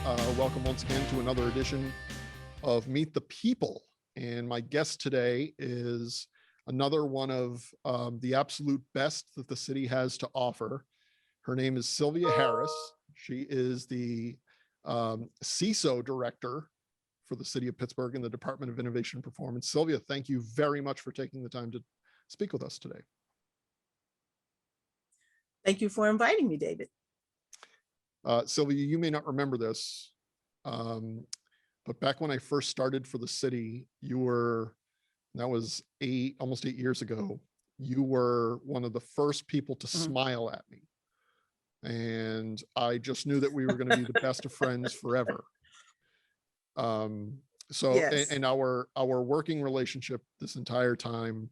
Welcome once again to another edition of Meet the People. And my guest today is another one of the absolute best that the city has to offer. Her name is Sylvia Harris. She is the CISO director for the city of Pittsburgh in the Department of Innovation and Performance. Sylvia, thank you very much for taking the time to speak with us today. Thank you for inviting me, David. Sylvia, you may not remember this, but back when I first started for the city, that was almost 8 years ago, you were one of the first people to smile at me. And I just knew that we were going to be the best of friends forever. Yes. And our working relationship this entire time,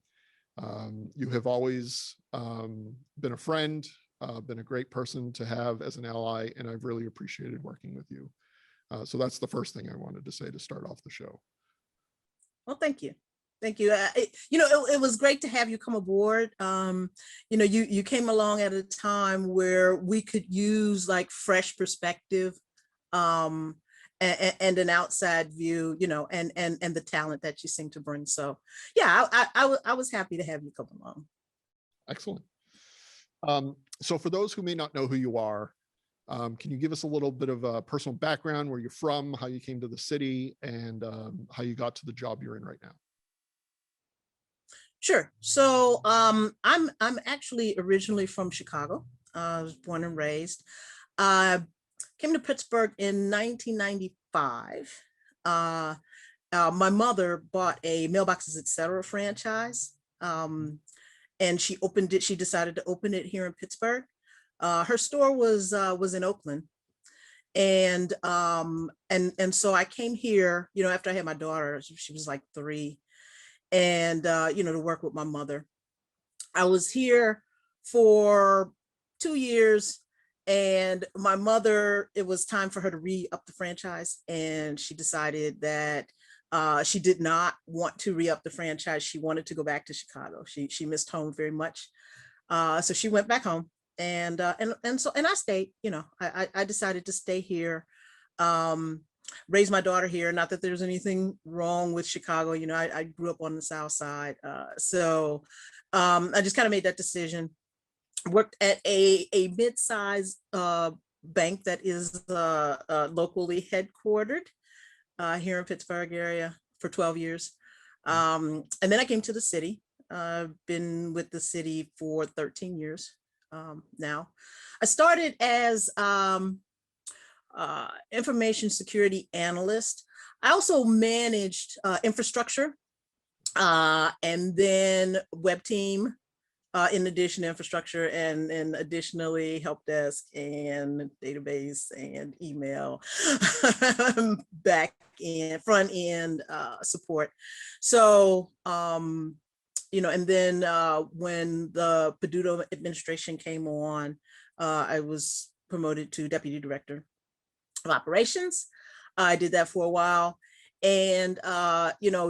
you have always been a friend, been a great person to have as an ally, and I've really appreciated working with you. So that's the first thing I wanted to say to start off the show. Well, thank you. Thank you. It was great to have you come aboard. You came along at a time where we could use like fresh perspective and an outside view, and the talent that you seem to bring. So yeah, I was happy to have you come along. Excellent. So for those who may not know who you are, can you give us a little bit of a personal background, where you're from, how you came to the city, and how you got to the job you're in right now? Sure. So I'm actually originally from Chicago. I was born and raised. Came to Pittsburgh in 1995. My mother bought a Mailboxes Etc. franchise. And she decided to open it here in Pittsburgh. Her store was in Oakland. And so I came here, after I had my daughter. She was like 3, and to work with my mother. I was here for 2 years, and my mother, it was time for her to re-up the franchise, and she decided that she did not want to re-up the franchise. She wanted to go back to Chicago. She missed home very much. So she went back home, and I stayed. I decided to stay here, raise my daughter here. Not that there's anything wrong with Chicago. I grew up on the South Side. So I just kind of made that decision. Worked at a mid-sized bank that is locally headquartered here in Pittsburgh area for 12 years. And then I came to the city. I've been with the city for 13 years now. I started as information security analyst. I also managed infrastructure and then web team, in addition to infrastructure, and additionally help desk and database and email, back end, front end support. So, and then when the Peduto administration came on, I was promoted to deputy director of operations. I did that for a while. And,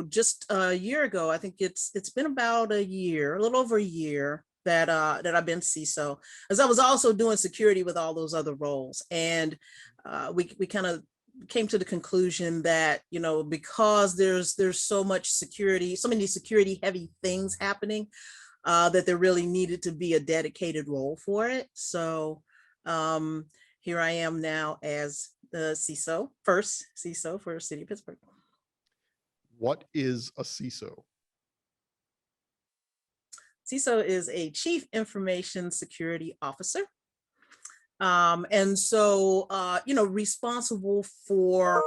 just a year ago, I think it's been about a little over a year that I've been CISO, as I was also doing security with all those other roles. And we kind of came to the conclusion that, because there's so much security, so many security heavy things happening, that there really needed to be a dedicated role for it. So here I am now as the first CISO for the city of Pittsburgh. What is a CISO? CISO is a Chief Information Security Officer. And so, responsible for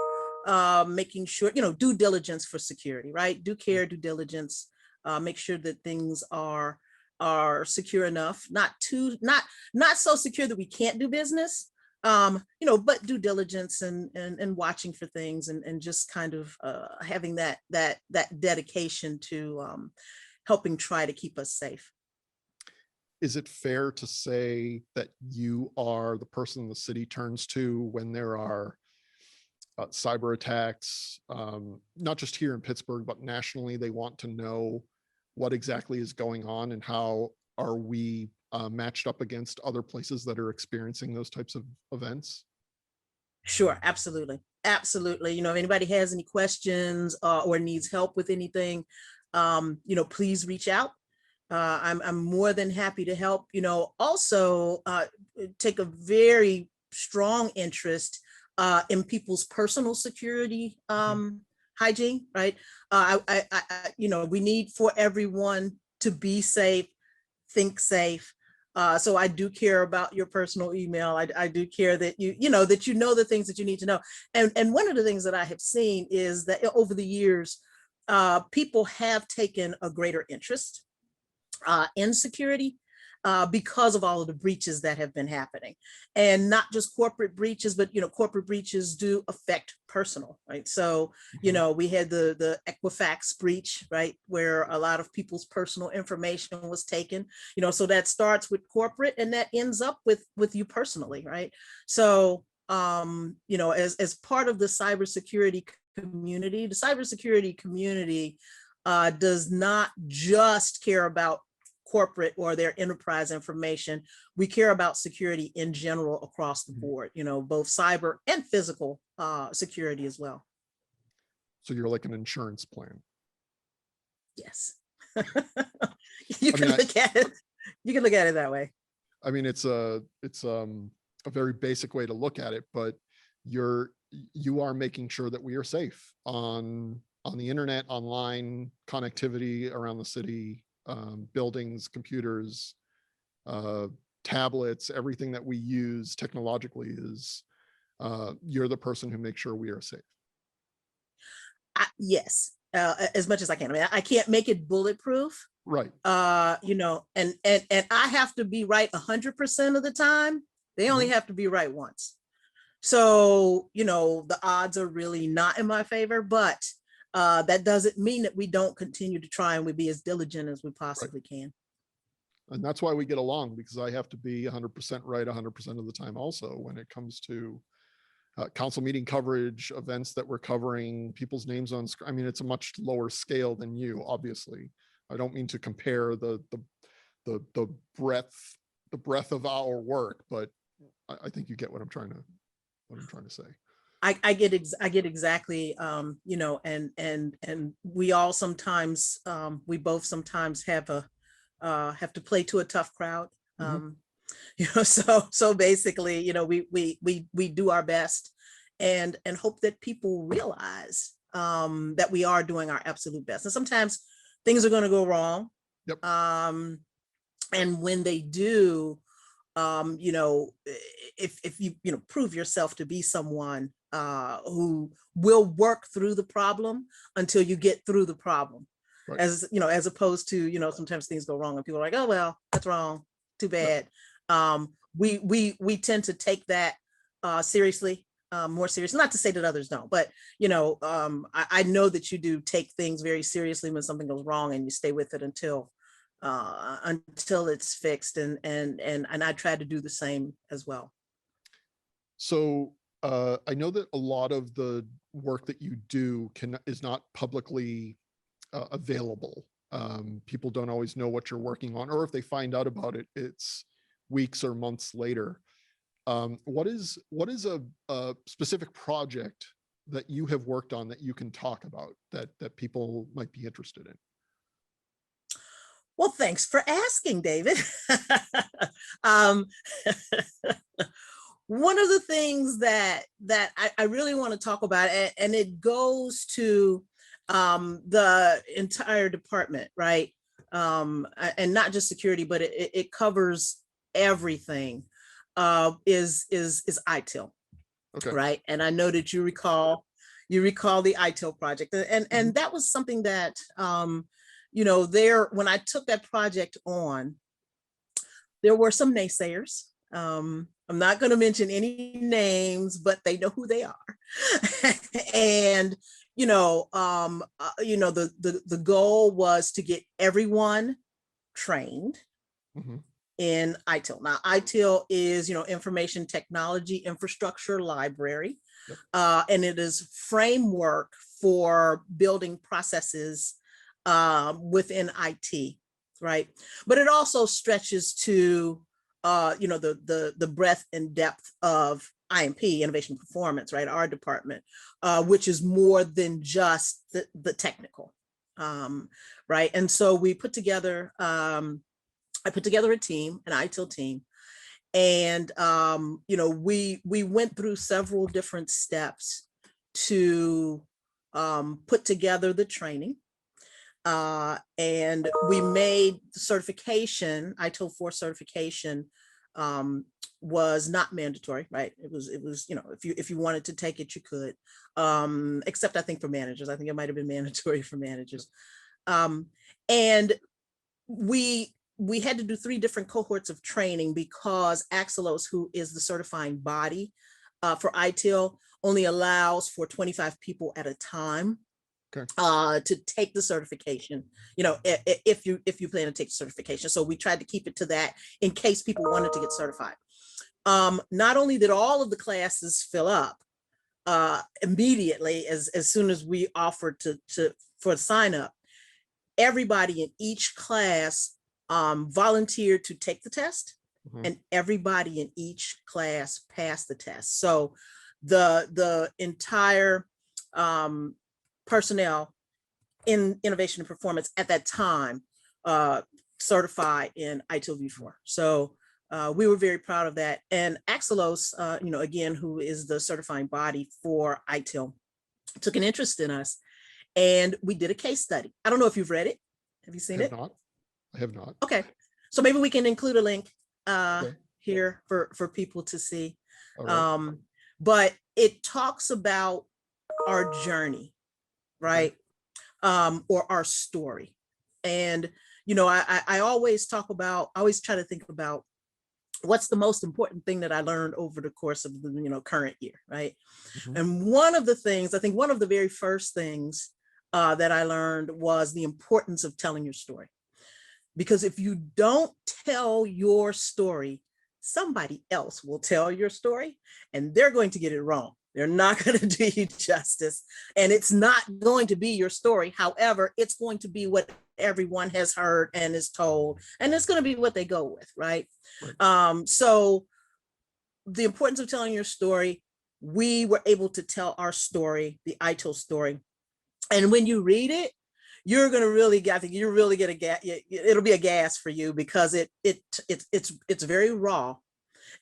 making sure, due diligence for security, right? Due diligence, make sure that things are secure enough, not so secure that we can't do business, but due diligence and watching for things, and just kind of having that dedication to helping try to keep us safe. Is it fair to say that you are the person the city turns to when there are cyber attacks, not just here in Pittsburgh, but nationally? They want to know what exactly is going on, and how are we matched up against other places that are experiencing those types of events? Sure, absolutely. Absolutely. If anybody has any questions or needs help with anything, please reach out. I'm more than happy to help. Also take a very strong interest in people's personal security Mhm. hygiene, right? We need for everyone to be safe, think safe. So I do care about your personal email. I do care that you know the things that you need to know. And one of the things that I have seen is that over the years, people have taken a greater interest in security because of all of the breaches that have been happening, and not just corporate breaches, but corporate breaches do affect personal, right? So Mhm. we had the Equifax breach, right, where a lot of people's personal information was taken. So that starts with corporate and that ends up with you personally, right? So as part of the cybersecurity community, the cybersecurity community does not just care about corporate or their enterprise information. We care about security in general across the Mhm. board, both cyber and physical security as well. So you're like an insurance plan. Yes. You I mean, can look at it. You can look at it that way. I mean, it's a very basic way to look at it, but you are making sure that we are safe on the internet, online connectivity around the city, buildings, computers, uh, tablets, everything that we use technologically is you're the person who makes sure we are safe. Yes, as much as I can. I mean, I can't make it bulletproof, Right. and I have to be right 100% of the time. They only Mhm. have to be right once. So, the odds are really not in my favor, but that doesn't mean that we don't continue to try and we be as diligent as we Right. possibly can. And that's why we get along, because I have to be 100% right 100% of the time also when it comes to council meeting coverage, events that we're covering, people's names on screen. I mean, it's a much lower scale than you, obviously. I don't mean to compare the breadth of our work, but I think you get what I'm trying to say. I get exactly, and we all sometimes, we both sometimes have to play to a tough crowd. Mhm. Um, so basically, we do our best and hope that people realize that we are doing our absolute best. And sometimes things are going to go wrong. Yep. And when they do, if you prove yourself to be someone who will work through the problem until you get through the problem, Right. as opposed to sometimes things go wrong and people are like, oh well, that's wrong, too Yep. bad. We tend to take that seriously, more serious. Not to say that others don't, but I know that you do take things very seriously when something goes wrong, and you stay with it until it's fixed, and I try to do the same as well. So I know that a lot of the work that you do is not publicly available. People don't always know what you're working on, or if they find out about it, it's weeks or months later. What is a specific project that you have worked on that you can talk about that people might be interested in? Well, thanks for asking, David. um, One of the things that I really want to talk about, and it goes to the entire department, right? And not just security, but it covers everything. Is ITIL, Okay. right? And I know that you recall the ITIL project, and Mhm. and that was something that there, when I took that project on, there were some naysayers. I'm not going to mention any names, but they know who they are. And the goal was to get everyone trained Mhm. in ITIL. Now, ITIL is information technology infrastructure library, Yep. and it is framework for building processes within IT, right? But it also stretches to the breadth and depth of IMP, innovation performance, right? Our department, which is more than just the technical, right? And so we put together, I put together a team, an ITIL team, and we went through several different steps to put together the training. And we made the certification, ITIL 4 certification, was not mandatory, right? It was, if you wanted to take it, you could, except I think for managers. I think it might have been mandatory for managers. And we had to do 3 different cohorts of training because Axelos, who is the certifying body for ITIL, only allows for 25 people at a time. Okay. To take the certification, if you plan to take the certification. So we tried to keep it to that in case people wanted to get certified. Not only did all of the classes fill up immediately as soon as we offered for the sign up, everybody in each class volunteered to take the test, and everybody in each class passed the test. So the entire personnel in innovation and performance at that time certified in ITIL v4. So we were very proud of that. And Axelos, again, who is the certifying body for ITIL, took an interest in us, and we did a case study. I don't know if you've read it. Have you seen it? I have not. Okay, so maybe we can include a link here for people to see. Right. But it talks about our journey, right? Or our story. And, I always try to think about what's the most important thing that I learned over the course of the, current year, right? And one of the things, I think one of the very first things that I learned was the importance of telling your story. Because if you don't tell your story, somebody else will tell your story, and they're going to get it wrong. They're not going to do you justice, and it's not going to be your story. However, it's going to be what everyone has heard and is told, and it's going to be what they go with, right? So the importance of telling your story, we were able to tell our story, the ITIL story. And when you read it, you're going to really get, I think you're really going to get, it'll be a gas for you, because it's very raw,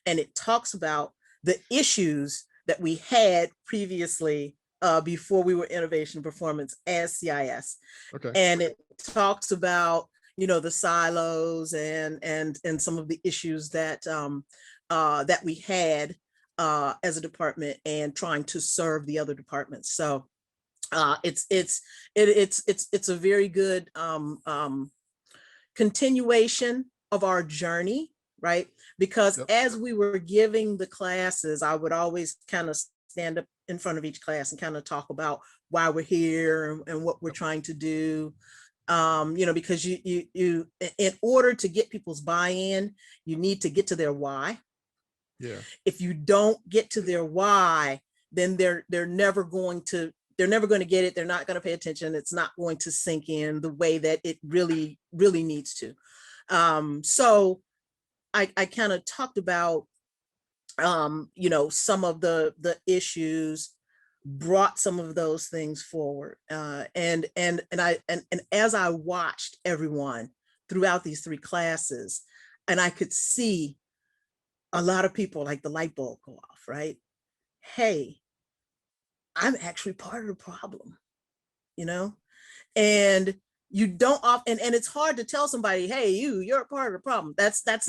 and it talks about the issues that we had previously before we were innovation performance as CIS. Okay. And it talks about, the silos and some of the issues that that we had as a department, and trying to serve the other departments. So it's a very good continuation of our journey, right? Because as we were giving the classes, I would always kind of stand up in front of each class and kind of talk about why we're here and what we're trying to do. Because you in order to get people's buy-in, you need to get to their why. Yeah. If you don't get to their why, then they're never going to get it. They're not going to pay attention. It's not going to sink in the way that it really needs to. So I kind of talked about, some of the issues, brought some of those things forward. And as I watched everyone throughout these 3 classes, and I could see a lot of people, like the light bulb go off, right? Hey, I'm actually part of the problem, and you don't often, and it's hard to tell somebody, hey, you're a part of the problem. That's not,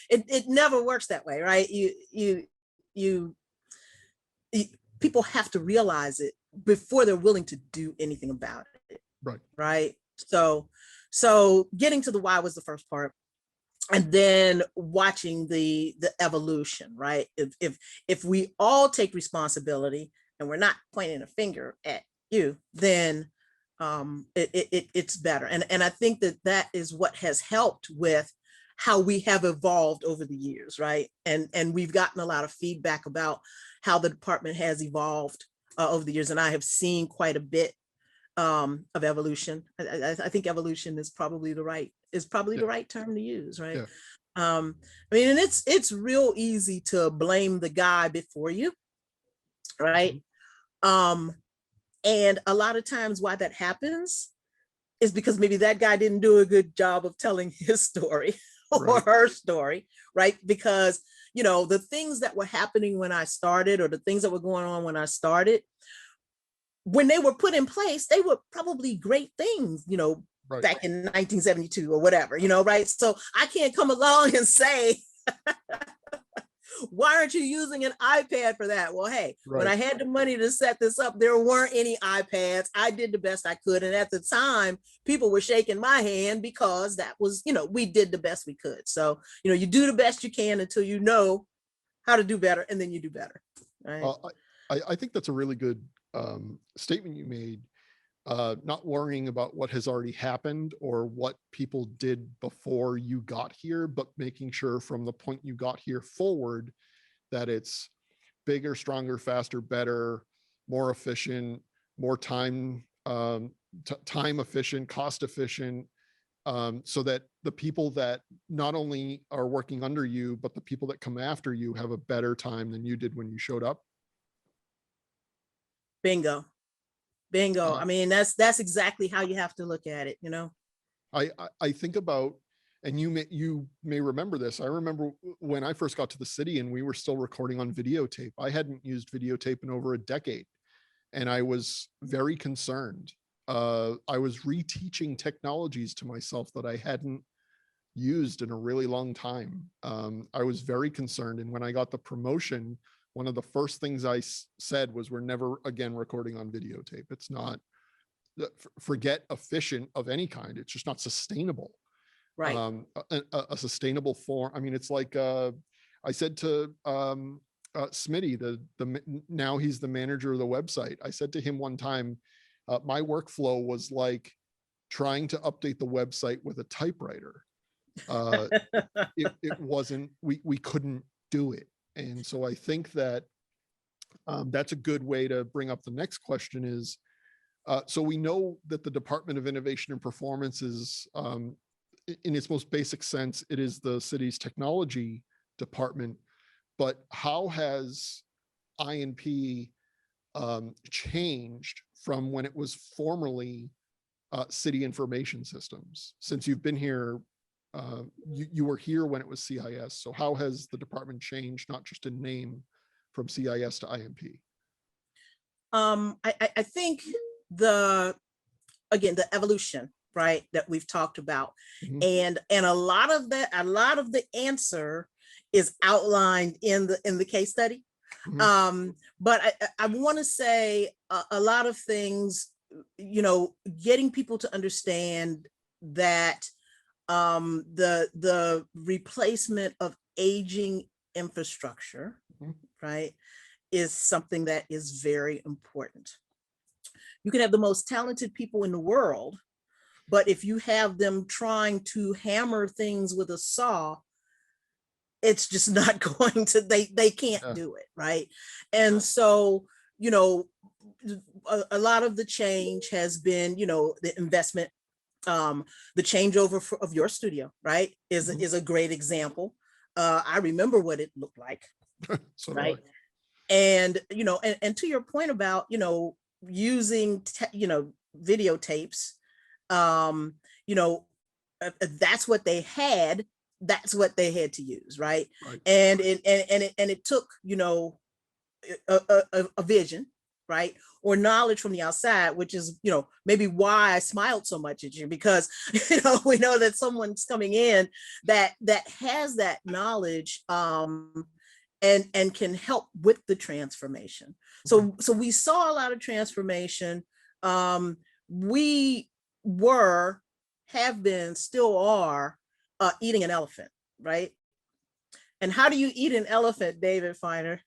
it never works that way, right? People have to realize it before they're willing to do anything about it. Right. So getting to the why was the first part. And then watching the evolution, right? If we all take responsibility, and we're not pointing a finger at you, then it's better. And I think that is what has helped with how we have evolved over the years, right? And we've gotten a lot of feedback about how the department has evolved over the years, and I have seen quite a bit of evolution. I think evolution is probably the right term to use, right? I mean, and it's real easy to blame the guy before you, right? Um, and a lot of times why that happens is because maybe that guy didn't do a good job of telling his story or Right. her story, right? Because, you know, the things that were happening when I started, or the things that were going on when I started, when they were put in place, they were probably great things, you know, Right. back in 1972 or whatever, you know, right? So I can't come along and say, why aren't you using an iPad for that? Well, hey, when I Right. had the money to set this up, there weren't any iPads. I did the best I could. And at the time, people were shaking my hand because that was, you know, we did the best we could. So, you know, you do the best you can until you know how to do better, and then you do better. Right. Uh, I think that's a really good statement you made. Not worrying about what has already happened or what people did before you got here, but making sure from the point you got here forward that it's bigger, stronger, faster, better, more efficient, more time, time efficient, cost efficient, so that the people that not only are working under you, but the people that come after you have a better time than you did when you showed up. Bingo. Bingo. Uh, I mean, that's exactly how you have to look at it, you know. I think about, and you may remember this. I remember when I first got to the city and we were still recording on videotape. I hadn't used videotape in over a decade, and I was very concerned. I was reteaching technologies to myself that I hadn't used in a really long time. I was very concerned, and when I got the promotion, one of the first things I said was, "We're never again recording on videotape. It's not, forget efficient of any kind. It's just not sustainable. Right. A sustainable form. I mean, it's like I said to Smitty, now he's the manager of the website. I said to him one time, my workflow was like trying to update the website with a typewriter. Uh, it wasn't. We couldn't do it, and so I think that that's a good way to bring up the next question is. So we know that the Department of Innovation and Performance is, in its most basic sense, it is the city's technology department. But how has I&P changed from when it was formerly city information systems? Since you've been here, you were here when it was CIS. So how has the department changed, not just in name, from CIS to I&P? I think the again the evolution, right, that we've talked about, Mhm. and a lot of the answer is outlined in the case study. Mhm. But I want to say a lot of things, you know, getting people to understand that the replacement of aging infrastructure, Mhm. right, is something that is very important. You can have the most talented people in the world, but if you have them trying to hammer things with a saw, it's just not going to, they can't Yeah. do it, right? And so, you know, a lot of the change has been, you know, the investment, the changeover of your studio, right, Mhm. is a great example. I remember what it looked like, So do I. right? And you know, and to your point about, you know, using you know, videotapes, um you know, that's what they had, that's what they had to use, right? Right. And it took, you know, a vision, right, or knowledge from the outside, which is, you know, maybe why I smiled so much at you, because you know, we know that someone's coming in that has that knowledge, and can help with the transformation. Mhm. So we saw a lot of transformation. We were, have been, still are, eating an elephant, right? And how do you eat an elephant, David Finer?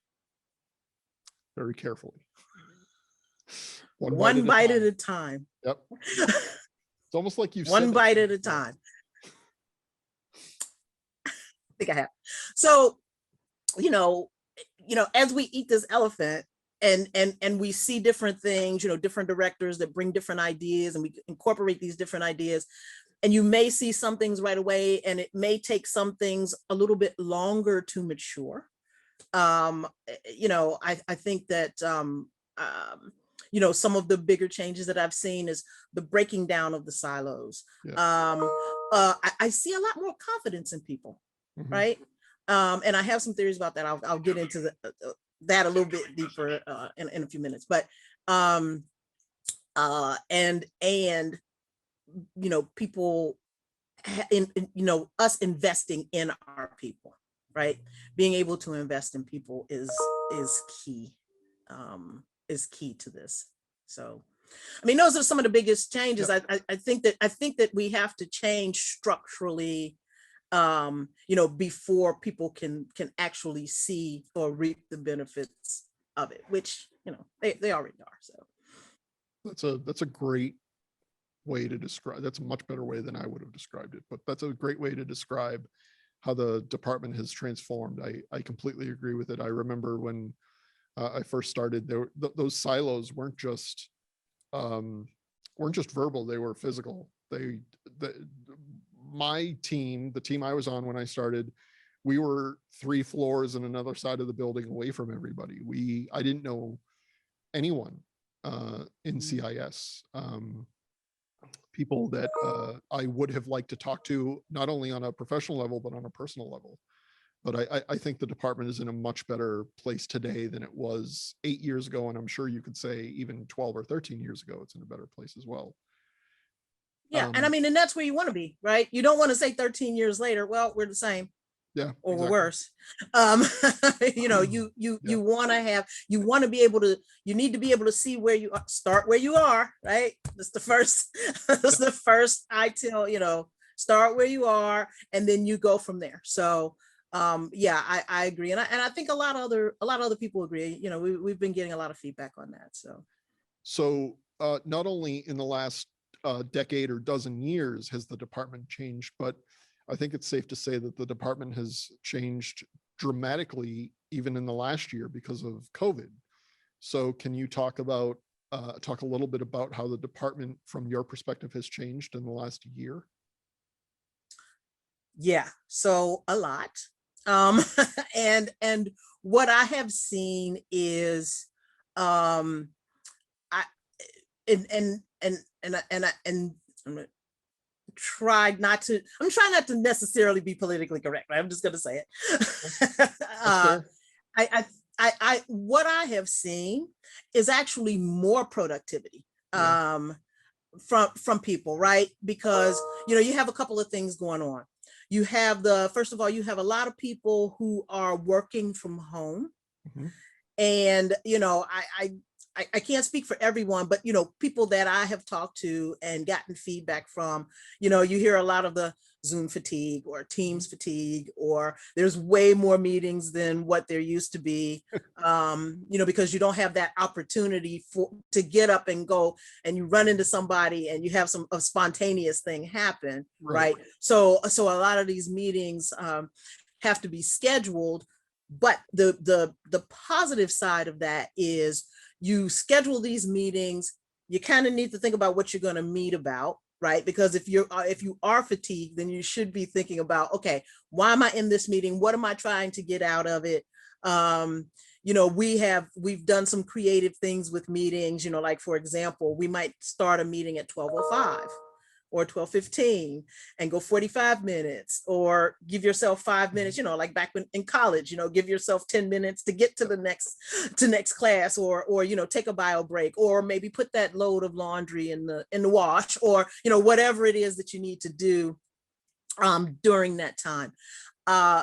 Very carefully. One bite One at a bite at time. a time. Yep. It's almost like you've said One that to bite me at a before. time. I think I have. So, you know, as we eat this elephant, and we see different things, you know, different directors that bring different ideas, and we incorporate these different ideas, and you may see some things right away, and it may take some things a little bit longer to mature. I think that some of the bigger changes that I've seen is the breaking down of the silos. Yeah. I see a lot more confidence in people, Mhm. right? And I have some theories about that. I'll get into that a little bit deeper in a few minutes. But and people us investing in our people, right? Being able to invest in people is key, is key to this. So, I mean, those are some of the biggest changes. Yep. I think that we have to change structurally, before people can actually see or reap the benefits of it, which they already are. So That's a great way to describe. That's a much better way than I would have described it, but that's a great way to describe how the department has transformed. I completely agree with it. I remember when I first started, those silos weren't just verbal; they were physical. My team, the team I was on when I started, we were 3 floors and another side of the building away from everybody. I didn't know anyone in CIS. People that I would have liked to talk to, not only on a professional level, but on a personal level. But I think the department is in a much better place today than it was 8 years ago. And I'm sure you could say even 12 or 13 years ago, it's in a better place as well. yeah, and I mean, and that's where you want to be, right? You don't want to say 13 years later, well, we're the same. Yeah, Or exactly. worse. You want to have, you need to be able to see where you are, start where you are, right? That's the first, the first I tell, start where you are, and then you go from there. So I agree. And I think a lot of other people agree. We've been getting a lot of feedback on that. So not only in the last decade or dozen years has the department changed, but I think it's safe to say that the department has changed dramatically even in the last year because of COVID. So can you talk a little bit about how the department from your perspective has changed in the last year? Yeah, so a lot. And what I have seen is um I and I'm trying not to necessarily be politically correct, right? I'm just going to say it. That's fair. What I have seen is actually more productivity from people, right? Because you have a couple of things going on. You have first of all, you have a lot of people who are working from home. Mhm. And I can't speak for everyone, but people that I have talked to and gotten feedback from, you hear a lot of the Zoom fatigue or Teams fatigue, or there's way more meetings than what there used to be, because you don't have that opportunity to get up and go, and you run into somebody and you have a spontaneous thing happen, right? So a lot of these meetings have to be scheduled. But the positive side of that is you schedule these meetings, you kind of need to think about what you're going to meet about, right? Because if you are fatigued, then you should be thinking about, okay, why am I in this meeting? What am I trying to get out of it? We've done some creative things with meetings, like, for example, we might start a meeting at 12:05 or 12:15 and go 45 minutes, or give yourself 5 minutes, like back in college, give yourself 10 minutes to get to the next class, or take a bio break, or maybe put that load of laundry in the wash, or whatever it is that you need to do during that time.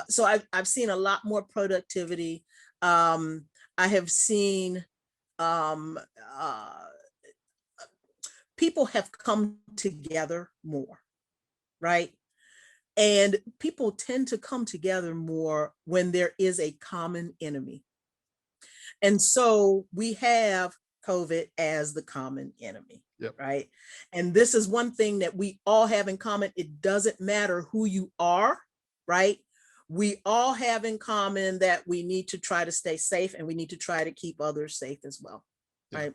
So I've seen a lot more productivity. I have seen people have come together more, right? And people tend to come together more when there is a common enemy. And so we have COVID as the common enemy, right? And this is one thing that we all have in common. It doesn't matter who you are, right? We all have in common that we need to try to stay safe, and we need to try to keep others safe as well, right?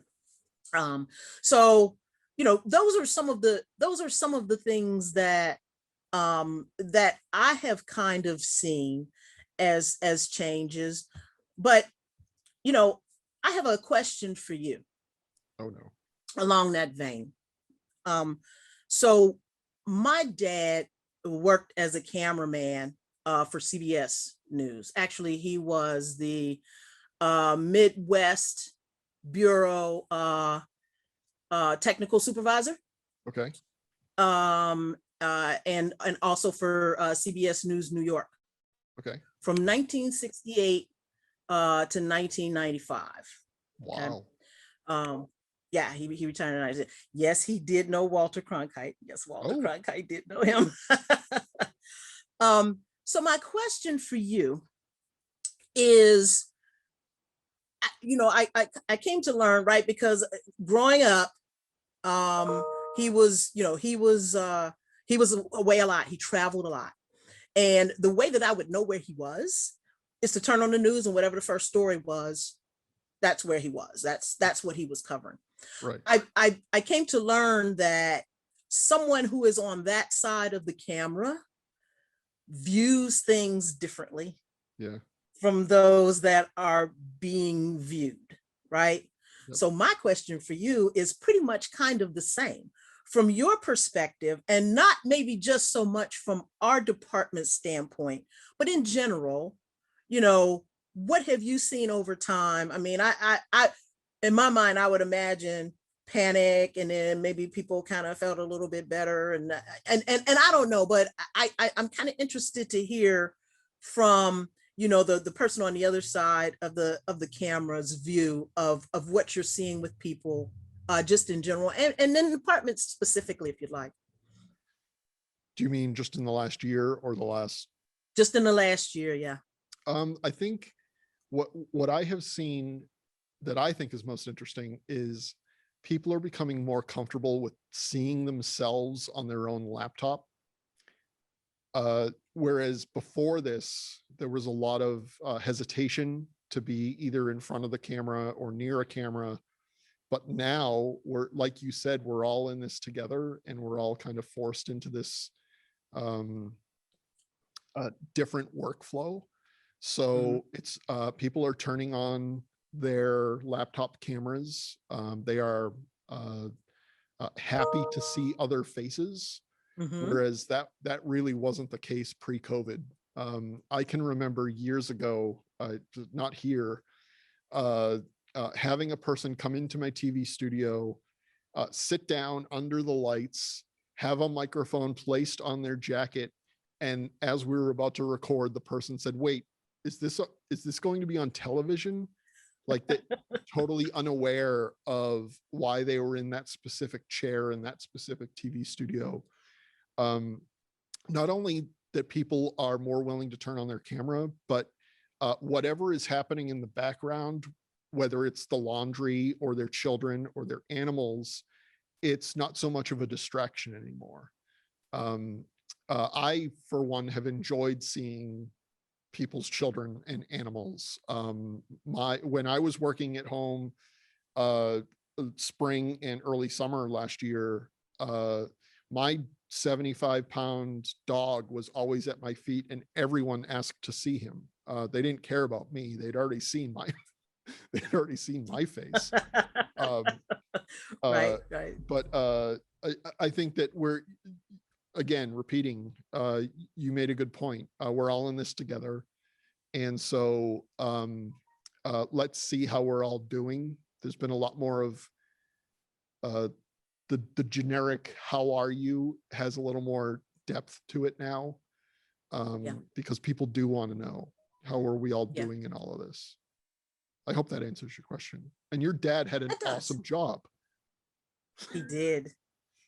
So those are some of the things that that I have kind of seen as changes. But I have a question for you Oh no. along that vein. So my dad worked as a cameraman for CBS News. Actually, he was the Midwest Bureau technical supervisor, Okay. and also for CBS News New York Okay. from 1968 to 1995. Okay. Wow. Yeah, he retired in 19. Yes, he did know Walter Cronkite. Yes, Walter Oh, Cronkite did know him. So my question for you is, I came to learn, right, because growing up, he was, he was away a lot. He traveled a lot. And the way that I would know where he was is to turn on the news, and whatever the first story was, that's where he was. That's what he was covering. right. I came to learn that someone who is on that side of the camera views things differently Yeah. from those that are being viewed, right? Yep. So my question for you is pretty much kind of the same from your perspective, and not maybe just so much from our department standpoint, but in general, what have you seen over time? I mean, I in my mind, I would imagine panic, and then maybe people kind of felt a little bit better, and I don't know, but I'm kind of interested to hear from the person on the other side of the camera's view of what you're seeing with people, just in general, and then departments specifically, if you'd like. Do you mean just in the last year or the last? Just in the last year, yeah. I think what I have seen that I think is most interesting is people are becoming more comfortable with seeing themselves on their own laptop. Whereas before this, there was a lot of hesitation to be either in front of the camera or near a camera. But now we're, like you said, we're all in this together, and we're all kind of forced into this different workflow. So it's people are turning on their laptop cameras. They are happy to see other faces. Whereas that really wasn't the case pre-COVID. I can remember years ago, not here, having a person come into my TV studio, sit down under the lights, have a microphone placed on their jacket, and as we were about to record, the person said, "Wait, is this going to be on television?" Like that, totally unaware of why they were in that specific chair in that specific TV studio. Not only that people are more willing to turn on their camera, but whatever is happening in the background, whether it's the laundry or their children or their animals, it's not so much of a distraction anymore. I, for one, have enjoyed seeing people's children and animals. When I was working at home, spring and early summer last year, my 75-pound dog was always at my feet, and everyone asked to see him. They didn't care about me. They'd already seen my face. Right. But I think that we're, again, repeating, you made a good point. We're all in this together. And so let's see how we're all doing. There's been a lot more of the generic "how are you" has a little more depth to it now, because people do want to know, how are we all doing in all of this. I hope that answers your question. And your dad had an awesome job. He did.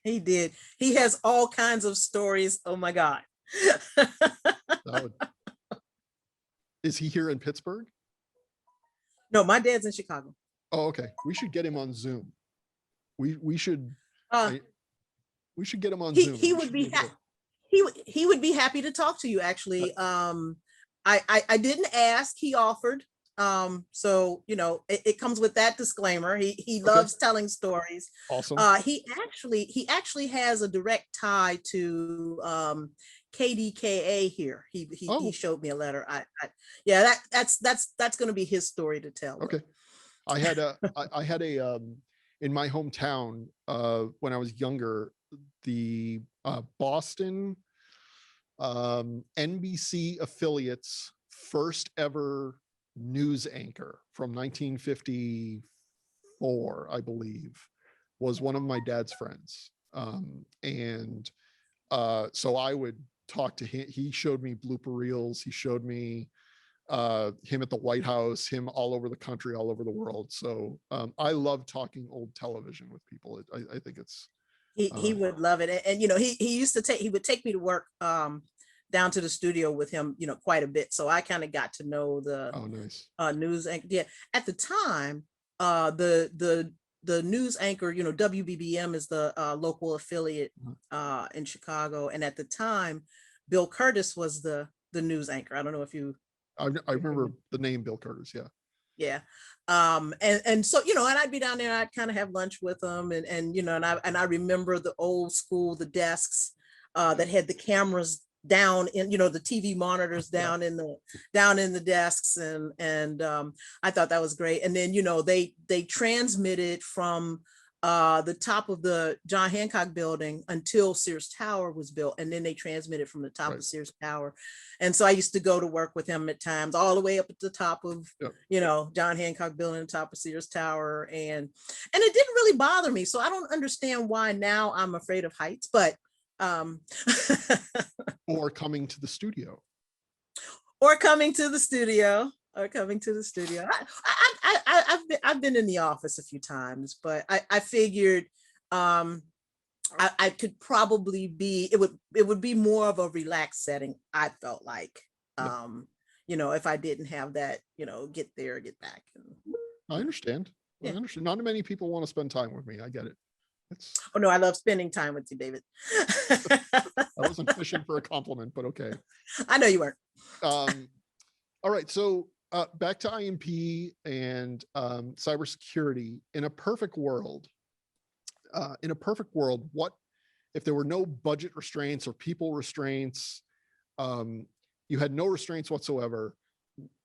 He has all kinds of stories. Oh my God. Is he here in Pittsburgh? No, my dad's in Chicago. Oh, okay. We should get him on Zoom. We should get him on Zoom. He would be he would be happy to talk to you, actually. I didn't ask, he offered. So, it comes with that disclaimer. He Okay. loves telling stories. Awesome. He actually has a direct tie to KDKA here. He Oh, showed me a letter. Yeah, that's going to be his story to tell. okay. I had a in my hometown when I was younger, the Boston NBC affiliates first ever news anchor from 1954, I believe, was one of my dad's friends. And so I would talk to him. He showed me blooper reels. He showed me him at the White House, him all over the country, all over the world. So I love talking old television with people. I think it's He would love it. And he would take me to work down to the studio with him, quite a bit. So I kind of got to know the oh, nice. news anchor. Yeah. At the time, the news anchor, WBBM is the local affiliate in Chicago. And at the time, Bill Curtis was the news anchor. I don't know if you. I remember the name Bill Curtis. Yeah. Yeah. And so, and I'd be down there, I'd kind of have lunch with them, and I remember the old school, the desks that had the cameras down in, the TV monitors down in the desks, and I thought that was great. And then, they transmitted from the top of the John Hancock building until Sears Tower was built, and then they transmitted from the top of Sears Tower. And so I used to go to work with him at times, all the way up at the top of John Hancock building, top of Sears Tower, and it didn't really bother me. So I don't understand why now I'm afraid of heights, but or coming to the studio. I've been in the office a few times, but I figured I could probably be, it would be more of a relaxed setting. I felt like, if I didn't have that, get there, get back. I understand. I understand. Not many people want to spend time with me. I get it. Oh no, I love spending time with you, David. I wasn't fishing for a compliment, but okay. I know you weren't. All right. So back to IMP and cybersecurity. In a perfect world, what if there were no budget restraints or people restraints? You had no restraints whatsoever.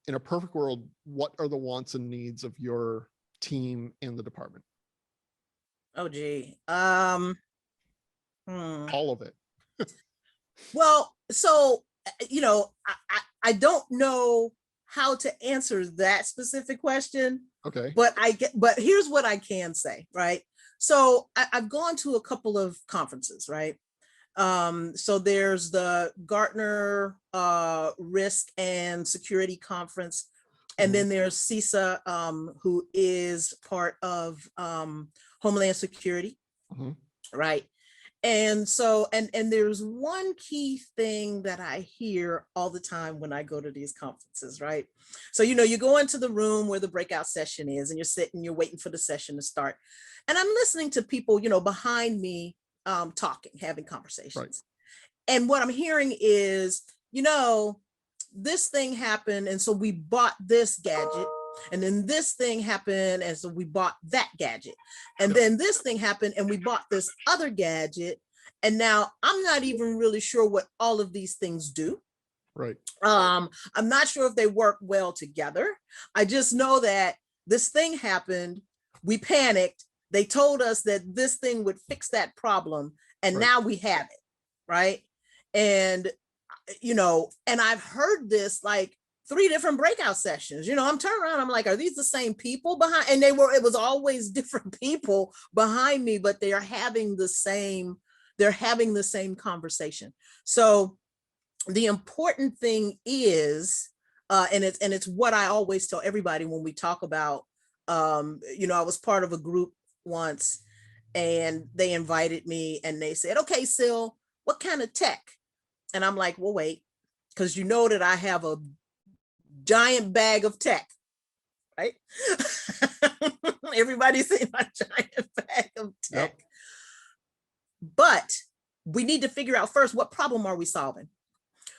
In a perfect world, what are the wants and needs of your team and the department? Oh, gee. All of it. Well, so, I don't know how to answer that specific question. Okay. But here's what I can say, right? So I've gone to a couple of conferences, right? So there's the Gartner Risk and Security Conference. And then there's CISA, who is part of Homeland Security, right? And so, and there's one key thing that I hear all the time when I go to these conferences, right? So, you go into the room where the breakout session is, and you're sitting, you're waiting for the session to start. And I'm listening to people, behind me talking, having conversations. Right. And what I'm hearing is, this thing happened, and so we bought this gadget. And then this thing happened, and so we bought that gadget. And then this thing happened, and we bought this other gadget. And now I'm not even really sure what all of these things do. Right. I'm not sure if they work well together. I just know that this thing happened. We panicked. They told us that this thing would fix that problem. And now we have it. Right. And, and I've heard this like 3 different breakout sessions. I'm turning around, I'm like, are these the same people behind? And it was always different people behind me, but they are having the same conversation. So the important thing is, and it's what I always tell everybody when we talk about, I was part of a group once, and they invited me, and they said, okay, Syl, what kind of tech? And I'm like, well, wait, because that I have a giant bag of tech, right? Everybody's seen my giant bag of tech. Yep. But we need to figure out first, what problem are we solving?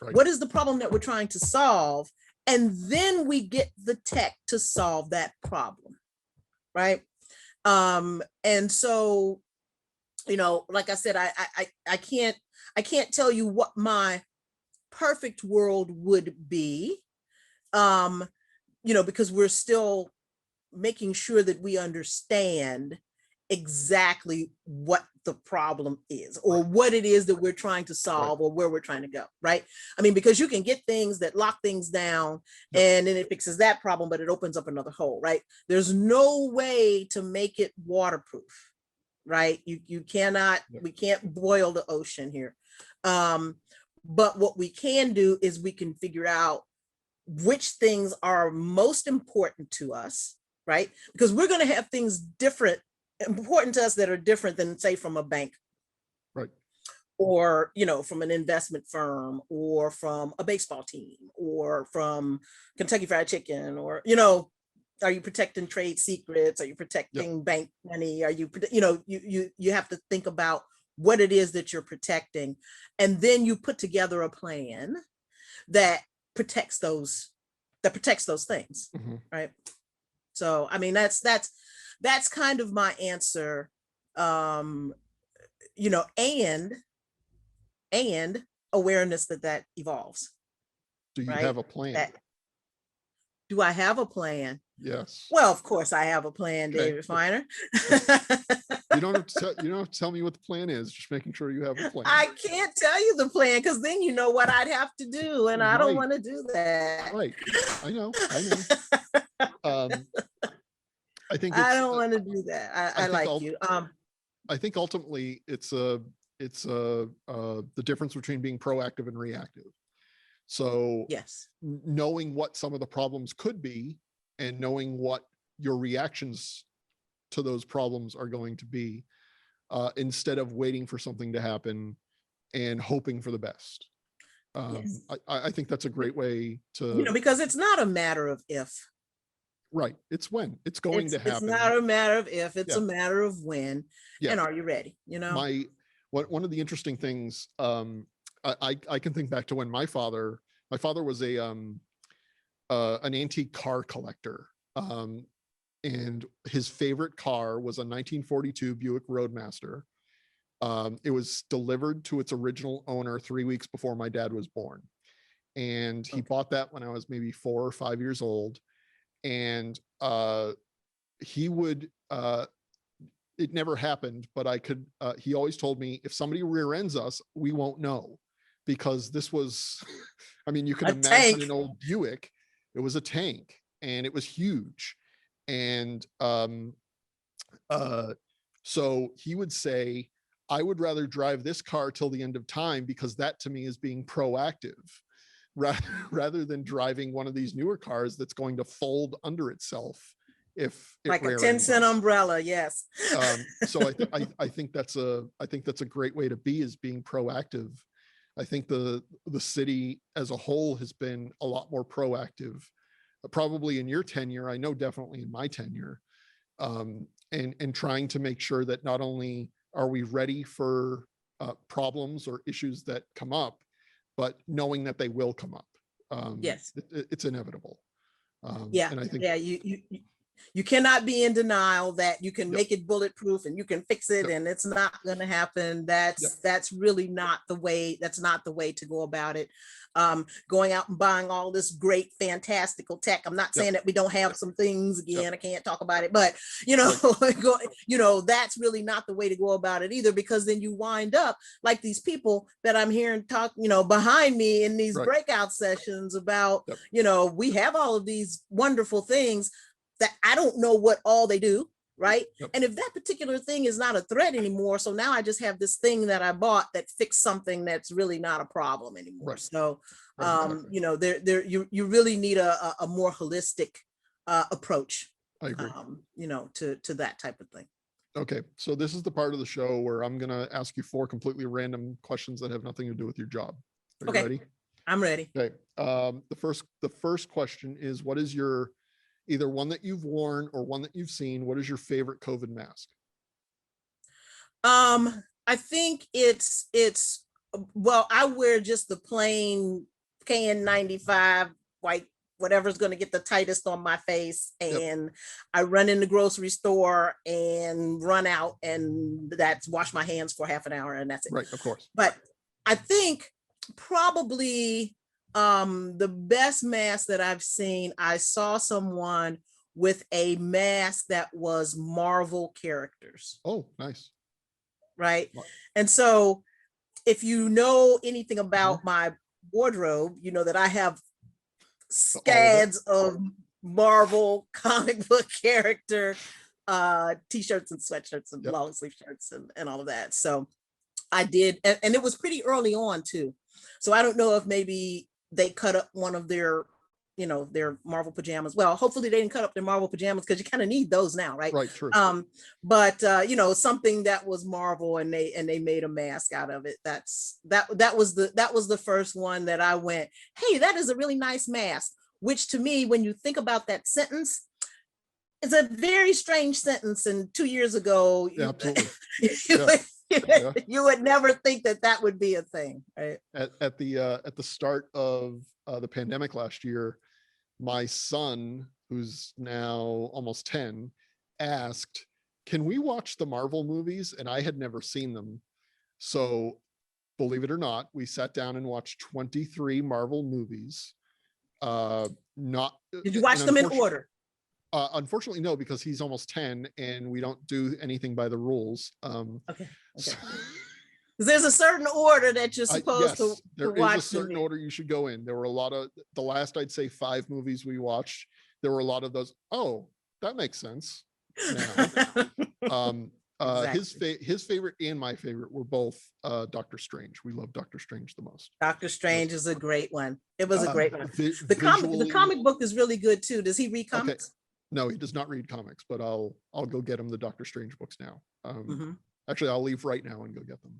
Right. What is the problem that we're trying to solve? And then we get the tech to solve that problem, right? And so, like I said, I can't tell you what my perfect world would be, because we're still making sure that we understand exactly what the problem is, or what it is that we're trying to solve, or where we're trying to go, right? I mean, because you can get things that lock things down, and then it fixes that problem, but it opens up another hole, right? There's no way to make it waterproof, right? You cannot, we can't boil the ocean here. But what we can do is we can figure out which things are most important to us, right? Because we're going to have things important to us that are different than, say, from a bank, right? Or, from an investment firm, or from a baseball team, or from Kentucky Fried Chicken, or, are you protecting trade secrets? Are you protecting bank money? Are you, you have to think about what it is that you're protecting. And then you put together a plan that protects those things, right? So, I mean, that's kind of my answer. And awareness that evolves. Do you right? have a plan? Do I have a plan? Yes. Well, of course I have a plan, David Feiner. You don't have to tell me what the plan is, just making sure you have a plan. I can't tell you the plan, because then you know what I'd have to do, and I don't want to do that. Right. I know. I think I don't want to do that. I like you. I think ultimately it's the difference between being proactive and reactive. So yes, knowing what some of the problems could be, and knowing what your reactions to those problems are going to be, instead of waiting for something to happen and hoping for the best. yes. I think that's a great way to, because it's not a matter of if. Right. It's when it's going to happen. It's not a matter of if, it's a matter of when. And are you ready? One of the interesting things, I can think back to when my father was an antique car collector. And his favorite car was a 1942 Buick Roadmaster. It was delivered to its original owner 3 weeks before my dad was born. And he bought that when I was maybe 4 or 5 years old. And he would, it never happened, but he always told me, if somebody rear ends us, we won't know, because this was, I mean, you can imagine an old Buick. It was a tank, and it was huge. And so he would say, I would rather drive this car till the end of time, because that to me is being proactive, rather than driving one of these newer cars that's going to fold under itself if it, like a 10-cent umbrella. Yes. So I think that's a great way to be, is being proactive. I think the city as a whole has been a lot more proactive, probably in your tenure. I know definitely in my tenure, and trying to make sure that not only are we ready for problems or issues that come up, but knowing that they will come up. Yes, it's inevitable. And I think you cannot be in denial that you can make it bulletproof and you can fix it and it's not going to happen. That's really not the way. That's not the way to go about it. Going out and buying all this great, fantastical tech. I'm not saying that we don't have some things, again, I can't talk about it, but that's really not the way to go about it either, because then you wind up like these people that I'm hearing talk, behind me in these breakout sessions about, we have all of these wonderful things that I don't know what all they do. Right. And if that particular thing is not a threat anymore, so now I just have this thing that I bought that fixed something that's really not a problem anymore. So, you really need a more holistic approach. I agree. To that type of thing. Okay, so this is the part of the show where I'm going to ask you 4 completely random questions that have nothing to do with your job. Are you ready? I'm ready. Okay. The first question is, what is your, either one that you've worn or one that you've seen, what is your favorite COVID mask? I think it's well, I wear just the plain KN95 white whatever's going to get the tightest on my face, Yep. and I run in the grocery store and run out, and that's wash my hands for half an hour, and that's it. Right, of course. But I think probably the best mask that I've seen, I saw someone with a mask that was Marvel characters, Oh, nice. right? Mar- And so if you know anything about my wardrobe, you know that I have scads of Marvel comic book character t-shirts and sweatshirts and long sleeve shirts and all of that. So I did, and it was pretty early on too. So I don't know if maybe they cut up one of their, you know, their Marvel pajamas. Well, hopefully they didn't cut up their Marvel pajamas, because you kind of need those now, right? Right, true. But you know, something that was Marvel, and they made a mask out of it. That was the first one that I went, hey, that is a really nice mask. Which to me, when you think about that sentence, it's a very strange sentence. And 2 years ago, Absolutely. You would never think that would be a thing, right? At the start of the pandemic last year, my son, who's now almost 10, asked, can we watch the Marvel movies? And I had never seen them. So believe it or not, we sat down and watched 23 Marvel movies. Did you watch them in order? Unfortunately, no, because he's almost 10 and we don't do anything by the rules. Okay. So, there's a certain order that you're supposed to watch. There is a certain order you should go in. There were a lot of the last, I'd say, 5 movies we watched. There were a lot of those. Oh, that makes sense. Now. Exactly. His favorite and my favorite were both Doctor Strange. We love Doctor Strange the most. Doctor Strange is a great one. It was a great one. The comic book is really good too. Does he read comics? Okay. No, he does not read comics, but I'll go get him the Doctor Strange books now. Actually, I'll leave right now and go get them.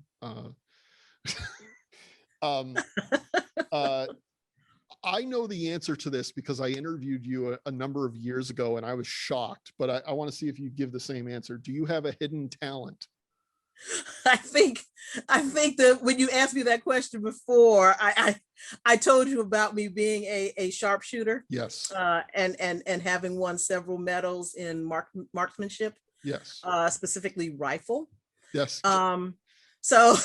I know the answer to this because I interviewed you a number of years ago and I was shocked, but I want to see if you give the same answer. Do you have a hidden talent? I think that when you asked me that question before, I told you about me being a sharpshooter. Yes. And having won several medals in marksmanship. Yes. Specifically rifle. Yes. So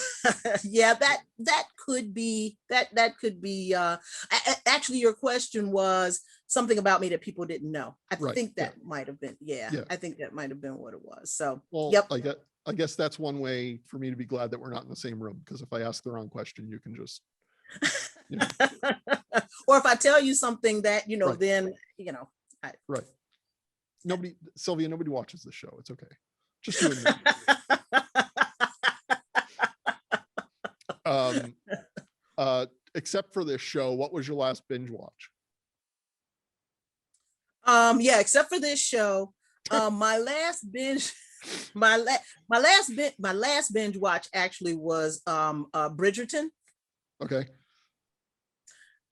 yeah, that could be actually your question was something about me that people didn't know. I think that might have been, I think that might have been what it was. So, well, I guess that's one way for me to be glad that we're not in the same room, because if I ask the wrong question, you can just, you know. Or if I tell you something that, you know, then, you know. Right. Sylvia, nobody watches this show. It's okay. Just you and me. Except for this show, what was your last binge watch? Except for this show, my last binge watch actually was Bridgerton. Okay.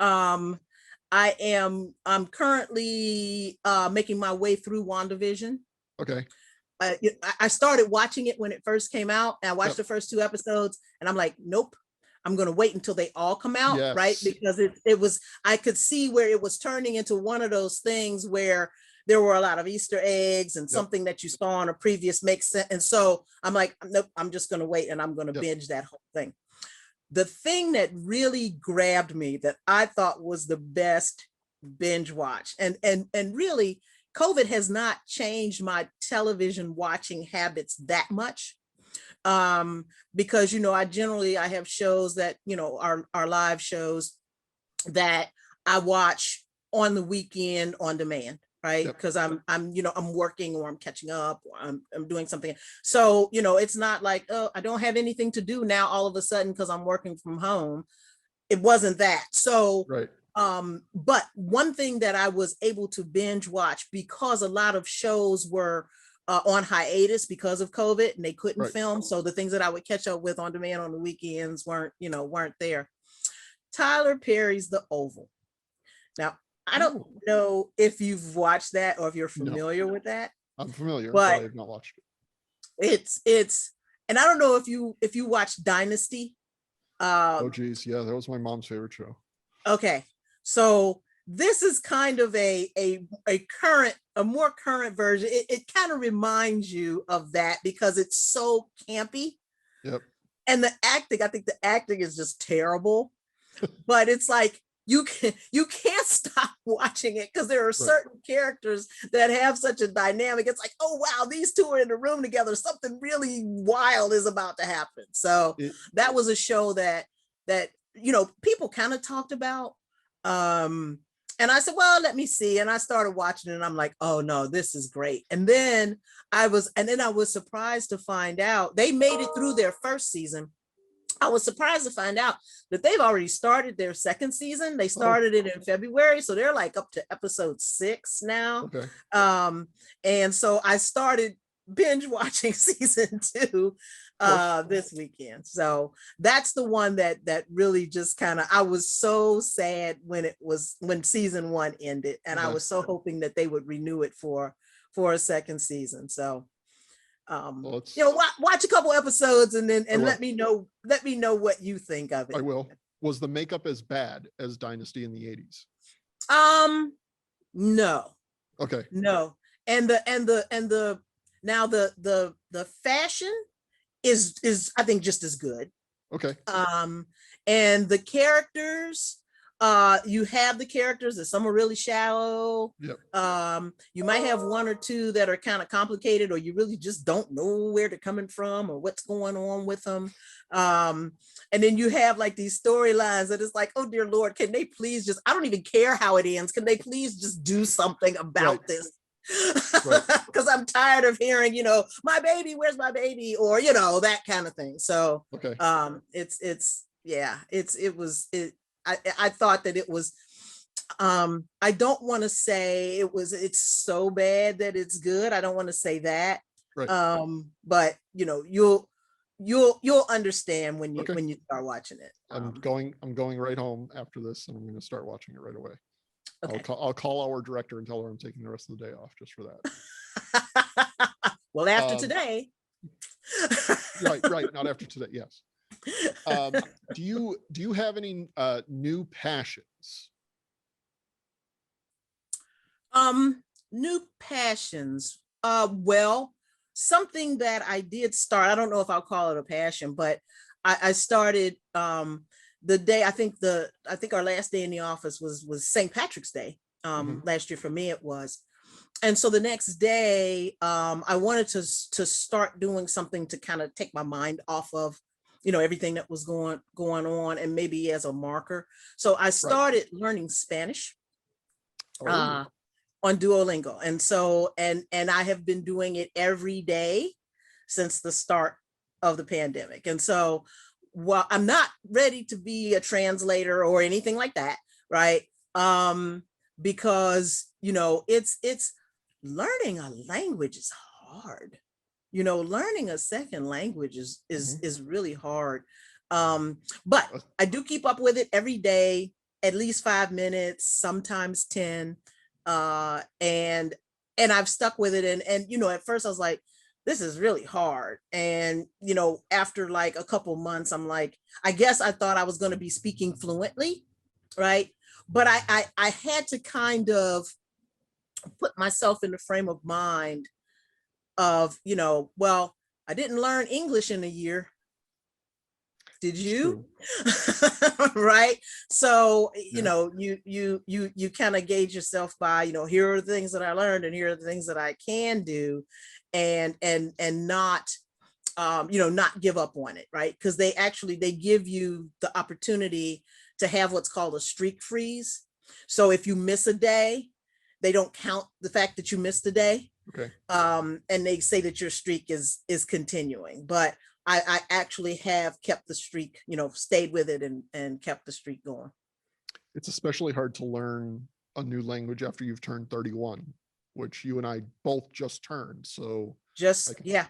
I'm currently making my way through WandaVision. Okay. I started watching it when it first came out, and I watched the first 2 episodes, and I'm like, nope, I'm going to wait until they all come out, right? Because it was, I could see where it was turning into one of those things where there were a lot of Easter eggs and something that you saw on a previous makes sense. And so I'm like, nope, I'm just going to wait, and I'm going to binge that whole thing. The thing that really grabbed me that I thought was the best binge watch, and really, COVID has not changed my television watching habits that much. Because, you know, I have shows that, you know, our live shows that I watch on the weekend on demand, right? Because I'm working, or I'm catching up, or I'm doing something. So, you know, it's not like, oh, I don't have anything to do now all of a sudden because I'm working from home. It wasn't that. So, but one thing that I was able to binge watch, because a lot of shows were on hiatus because of COVID and they couldn't film. So the things that I would catch up with on demand on the weekends weren't there. Tyler Perry's The Oval. Now, I don't know if you've watched that or if you're familiar with that. I'm familiar, but I have not watched it. It's, and I don't know if you watched Dynasty. Oh geez, yeah, that was my mom's favorite show. Okay, so this is kind of a more current version. It kind of reminds you of that because it's so campy. Yep. And the acting, I think the acting is just terrible. But it's like you can't stop watching it because there are certain characters that have such a dynamic. It's like, oh wow, these two are in the room together. Something really wild is about to happen. So that was a show that people kind of talked about. And I said, well, let me see. And I started watching it and I'm like, oh no, this is great. And then I was surprised to find out they made it through their first season. I was surprised to find out that they've already started their second season. They started it in February. So they're like up to episode 6 now. Okay. And so I started binge watching season 2 this weekend. So that's the one that really just kind of, I was so sad when season 1 ended, and I was so hoping that they would renew it for a second season. So watch a couple episodes and let me know what you think of it. I will. Was the makeup as bad as Dynasty in the 80s? No. Okay. No. And the fashion is I think just as good. Okay. And the characters, you have the characters that some are really shallow. Yep. You might have one or two that are kind of complicated, or you really just don't know where they're coming from or what's going on with them. And then you have like these storylines that it's like, oh dear Lord, can they please just, I don't even care how it ends. Can they please just do something about this? Because I'm tired of hearing, my baby, where's my baby? Or, that kind of thing. So I thought that it was, I don't want to say it's so bad that it's good. I don't want to say that. But you'll understand when you start watching it. I'm going right home after this and I'm going to start watching it right away. Okay. I'll call our director and tell her I'm taking the rest of the day off just for that. Well, after today. Right. Not after today. Yes. Do you have any new passions? New passions. Well, something that I did start, I don't know if I'll call it a passion, but I started the day, I think our last day in the office was St. Patrick's Day. Last year for me it was. And so the next day, I wanted to start doing something to kind of take my mind off of, everything that was going on, and maybe as a marker. So I started learning Spanish on Duolingo. And so, and I have been doing it every day since the start of the pandemic. And so, while I'm not ready to be a translator or anything like that, right? Because, it's learning a language is hard. Learning a second language is really hard. But I do keep up with it every day, at least 5 minutes, sometimes 10. And I've stuck with it. And at first I was like, this is really hard. And, after like a couple months, I'm like, I guess I thought I was going to be speaking fluently. Right. But I had to kind of put myself in the frame of mind of, well, I didn't learn English in a year. Did you? Right. So, you kind of gauge yourself by, here are the things that I learned and here are the things that I can do, and not, not give up on it. Right. Because they give you the opportunity to have what's called a streak freeze. So if you miss a day, they don't count the fact that you missed a day. Okay. And they say that your streak is continuing, but I actually have kept the streak, stayed with it and kept the streak going. It's especially hard to learn a new language after you've turned 31, which you and I both just turned. So I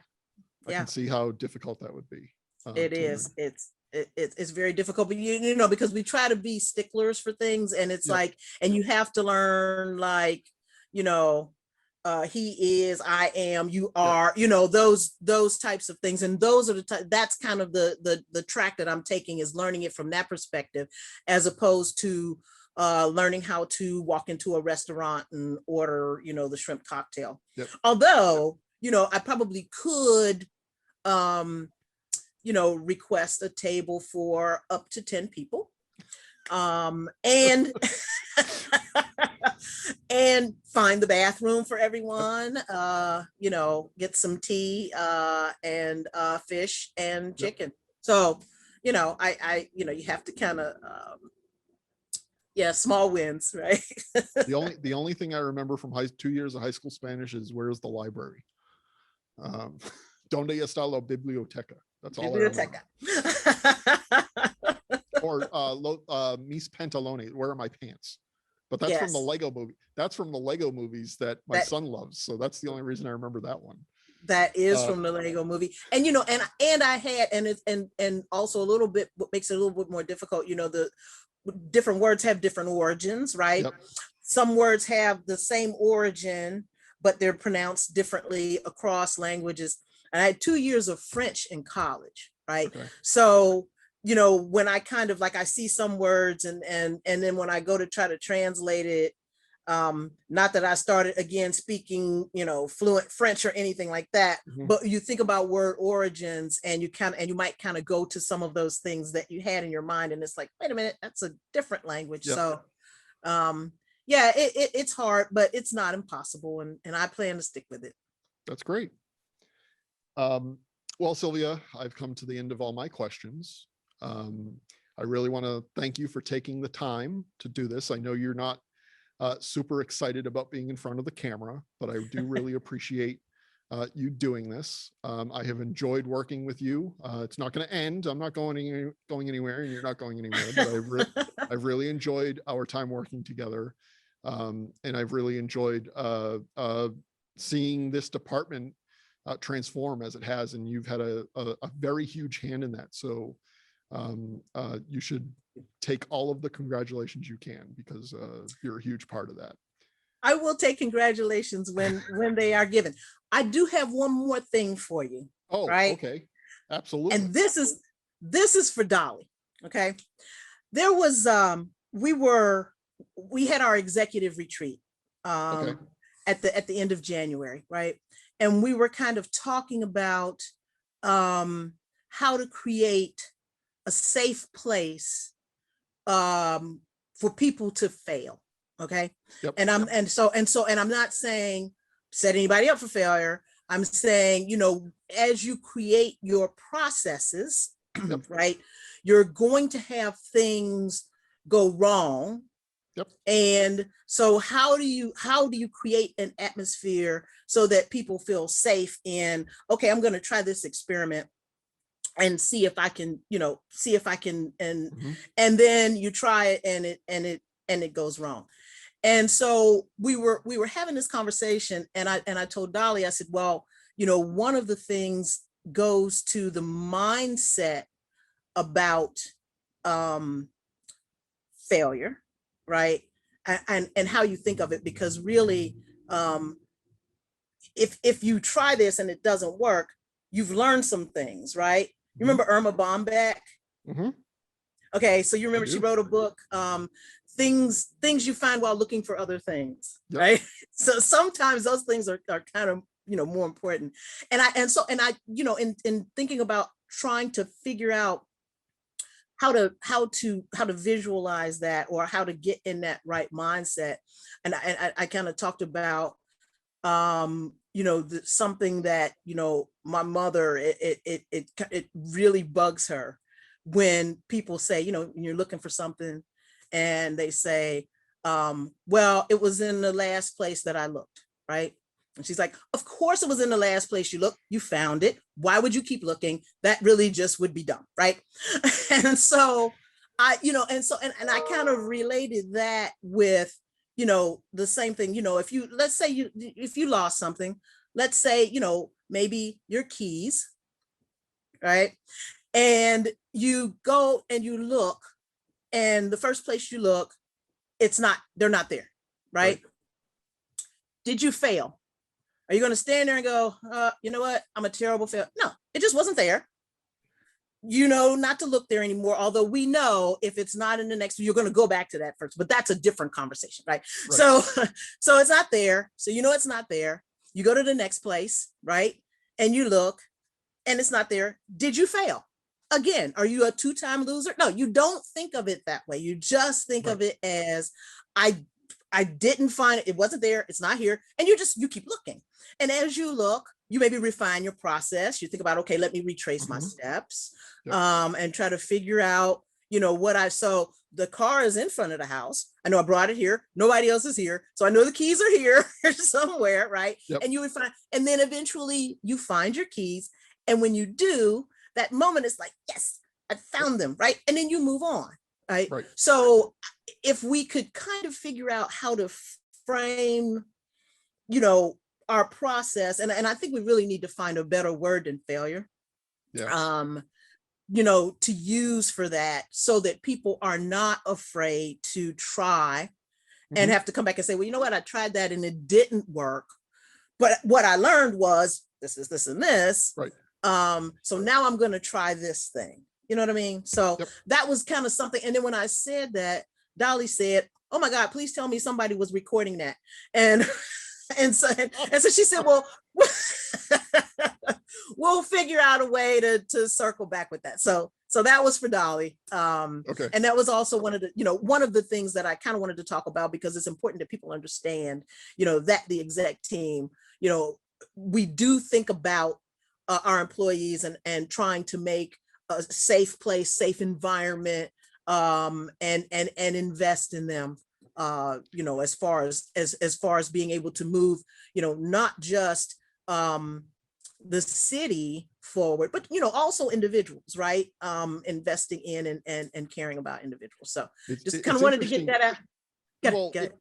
can see how difficult that would be. It is. Learn. It's very difficult, but because we try to be sticklers for things, and it's like, and you have to learn, like, he is, I am, you are, those types of things. And those are that's kind of the track that I'm taking, is learning it from that perspective, as opposed to learning how to walk into a restaurant and order, the shrimp cocktail. Yep. Although, I probably could, request a table for up to 10 people. And and find the bathroom for everyone, get some tea, and fish and chicken. So, you have to kind of, small wins, right? The only thing I remember from 2 years of high school Spanish is where's the library? Donde está la biblioteca? That's all Biblioteca. Or mis pantalones, where are my pants? But that's from the Yes. Lego movie. That's from the Lego movies that my That- son loves. So that's the only reason I remember that one. That is from the Lego movie. And, and I had, and it's, and also a little bit, what makes it a little bit more difficult, the different words have different origins, right? Yep. Some words have the same origin, but they're pronounced differently across languages. And I had 2 years of French in college, right? Okay. So, when I kind of I see some words and then when I go to try to translate it, not that I started again speaking, fluent French or anything like that, but you think about word origins and you might kind of go to some of those things that you had in your mind. And it's like, wait a minute, that's a different language. Yep. So, it's hard, but it's not impossible. And I plan to stick with it. That's great. Well, Sylvia, I've come to the end of all my questions. I really want to thank you for taking the time to do this. I know you're not super excited about being in front of the camera, but I do really appreciate you doing this. I have enjoyed working with you. It's not going to end. I'm not going anywhere, and you're not going anywhere. But I've really enjoyed our time working together, and I've really enjoyed seeing this department transform as it has. And you've had a very huge hand in that. So you should take all of the congratulations you can, because you're a huge part of that. I will take congratulations when they are given. I do have one more thing for you. Oh, right? Okay. Absolutely. And this is for Dolly. Okay. There was we had our executive retreat Okay. at the end of January, right? And we were kind of talking about how to create a safe place for people to fail. Okay. Yep. And I'm not saying set anybody up for failure. I'm saying, as you create your processes, Yep. right, you're going to have things go wrong. Yep. And so how do you create an atmosphere so that people feel safe in, okay, I'm going to try this experiment and see if I can, and then you try it and it goes wrong. And so we were having this conversation, and I told Dolly, I said, well, one of the things goes to the mindset about failure, right? And how you think of it, because really, if you try this and it doesn't work, you've learned some things, right? You remember Irma Bombeck? Mm-hmm. Okay, so you remember she wrote a book, things you find while looking for other things, yep. Right? So sometimes those things are kind of more important. And I in thinking about trying to figure out how to visualize that, or how to get in that right mindset, and I kind of talked about something that my mother, it really bugs her when people say, you're looking for something and they say, well, it was in the last place that I looked, right? And she's like, of course it was in the last place you looked. You found it. Why would you keep looking? That really just would be dumb, right? And so I kind of related that with, the same thing, if you lost something, let's say, maybe your keys, right? And you go and you look, and the first place you look, they're not there, right? Did you fail? Are you going to stand there and go, you know what? I'm a terrible failure? No, it just wasn't there. not to look there anymore. Although we know if it's not in the next, you're going to go back to that first, but that's a different conversation, right? So, so it's not there. So, it's not there. You go to the next place, right? And you look and it's not there. Did you fail? Again, are you a two-time loser? No, you don't think of it that way. You just think of it as I didn't find it. It wasn't there. It's not here. And you keep looking. And as you look, you maybe refine your process. You think about, okay, let me retrace my steps, and try to figure out, so the car is in front of the house. I know I brought it here. Nobody else is here. So I know the keys are here somewhere, right? And you would find, and then eventually you find your keys. And when you do, that moment is like, yes, I found them, right? And then you move on, right? So if we could kind of figure out how to frame, our process, and I think we really need to find a better word than failure, to use for that, so that people are not afraid to try and have to come back and say, well, you know what, I tried that and it didn't work. But what I learned was this, and this. So now I'm going to try this thing. You know what I mean? So that was kind of something. And then when I said that, Dolly said, oh my God, please tell me somebody was recording that. And so she said, well, we'll figure out a way to circle back with that. So that was for Dolly. And that was also one of the things that I kind of wanted to talk about, because it's important that people understand, that the exec team, we do think about our employees and trying to make a safe place, safe environment, and invest in them, as far as being able to move, not just the city forward, but also individuals, right? Investing in and caring about individuals. So just kind of wanted to get that out.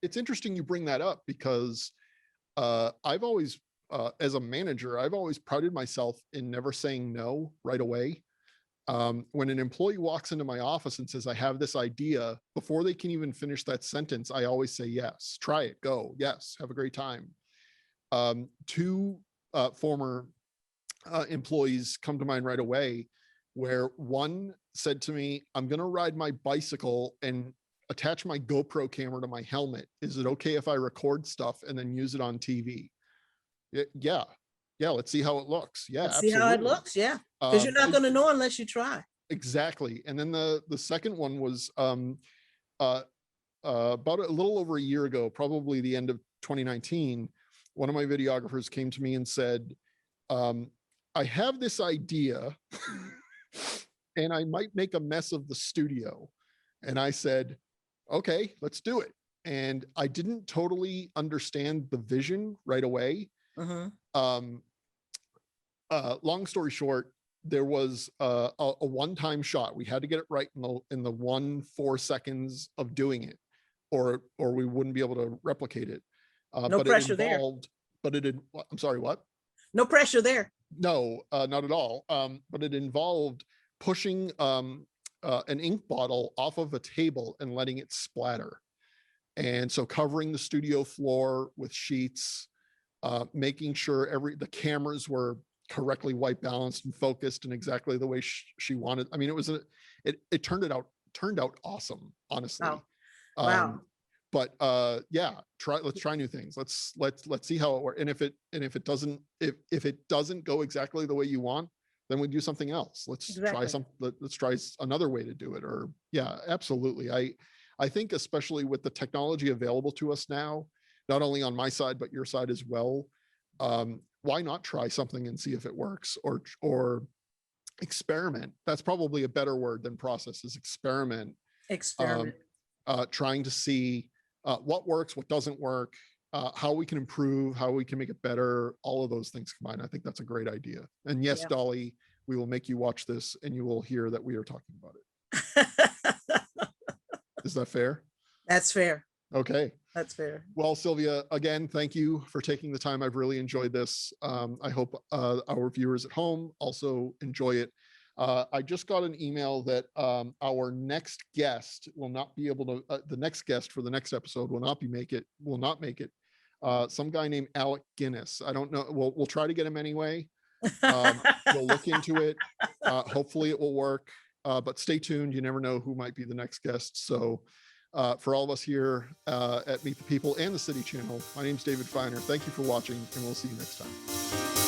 It's interesting you bring that up, because I've always, as a manager, I've always prided myself in never saying no right away. When an employee walks into my office and says, I have this idea, before they can even finish that sentence, I always say, yes, try it, go, yes, have a great time. Two former employees come to mind right away, where one said to me, I'm going to ride my bicycle and attach my GoPro camera to my helmet. Is it okay if I record stuff and then use it on TV? Yeah. Let's see how it looks. Yeah, let's see how it looks. Yeah, because you're not going to know unless you try. Exactly. And then the second one was about a little over a year ago, probably the end of 2019. One of my videographers came to me and said, I have this idea and I might make a mess of the studio. And I said, okay, let's do it. And I didn't totally understand the vision right away. Long story short, there was a one-time shot. We had to get it right in the 4 seconds of doing it, or we wouldn't be able to replicate it. No pressure there. I'm sorry, what? No pressure there. No, not at all. But it involved pushing an ink bottle off of a table and letting it splatter. And so covering the studio floor with sheets, making sure the cameras were correctly white balanced and focused in exactly the way she wanted. I mean, it turned out awesome, honestly. Wow. But let's try new things. Let's see how it works. And if it doesn't go exactly the way you want, then we do something else. Let's try another way to do it. Or yeah, absolutely. I think especially with the technology available to us now, not only on my side, but your side as well, why not try something and see if it works, or experiment? That's probably a better word than process, is experiment. Trying to see what works, what doesn't work, how we can improve, how we can make it better, all of those things combined. I think that's a great idea. And yes, Dolly, we will make you watch this and you will hear that we are talking about it. Is that fair? That's fair. Okay. That's fair. Well, Sylvia, again, thank you for taking the time. I've really enjoyed this. I hope our viewers at home also enjoy it. I just got an email that our next guest will not be able to, the next guest for the next episode will not make it. Some guy named Alec Guinness. I don't know. We'll try to get him anyway. We'll look into it. Hopefully it will work, but stay tuned. You never know who might be the next guest. So for all of us here at Meet the People and the City Channel, my name is David Feiner. Thank you for watching, and we'll see you next time.